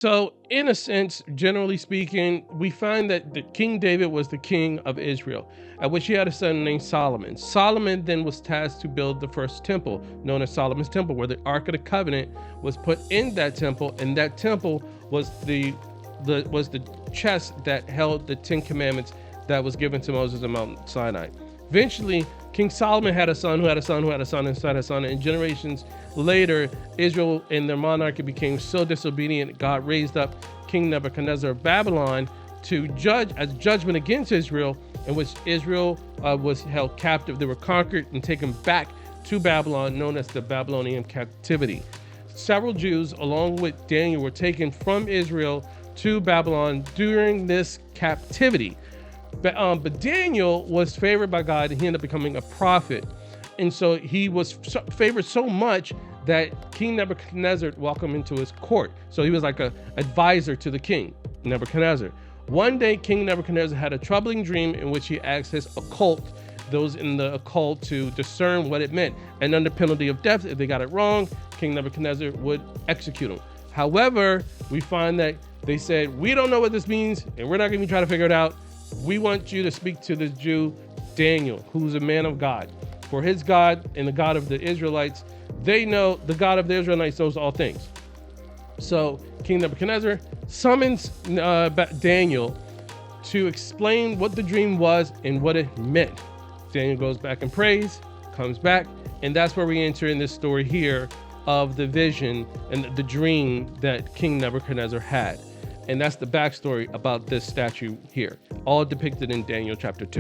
So, in a sense, generally speaking, we find that King David was the king of Israel, at which he had a son named Solomon. Solomon then was tasked to build the first temple, known as Solomon's Temple, where the Ark of the Covenant was put in that temple, and that temple was the chest that held the Ten Commandments that was given to Moses on Mount Sinai. Eventually, King Solomon had a son who had a son who had a son and had a son, and generations later, Israel and their monarchy became so disobedient, God raised up King Nebuchadnezzar of Babylon to judge as judgment against Israel, in which Israel was held captive. They were conquered and taken back to Babylon, known as the Babylonian captivity. Several Jews, along with Daniel, were taken from Israel to Babylon during this captivity. But Daniel was favored by God, and he ended up becoming a prophet. And so he was favored so much that King Nebuchadnezzar welcomed him into his court. So he was like an advisor to the king, Nebuchadnezzar. One day, King Nebuchadnezzar had a troubling dream in which he asked his those in the occult, to discern what it meant. And under penalty of death, if they got it wrong, King Nebuchadnezzar would execute him. However, we find that they said, we don't know what this means, and we're not going to try to figure it out. We want you to speak to the Jew, Daniel, who's a man of God. For his God and the God of the Israelites, they know the God of the Israelites knows all things. So King Nebuchadnezzar summons Daniel to explain what the dream was and what it meant. Daniel goes back and prays, comes back, and that's where we enter in this story here of the vision and the dream that King Nebuchadnezzar had. And that's the backstory about this statue here, all depicted in Daniel chapter 2.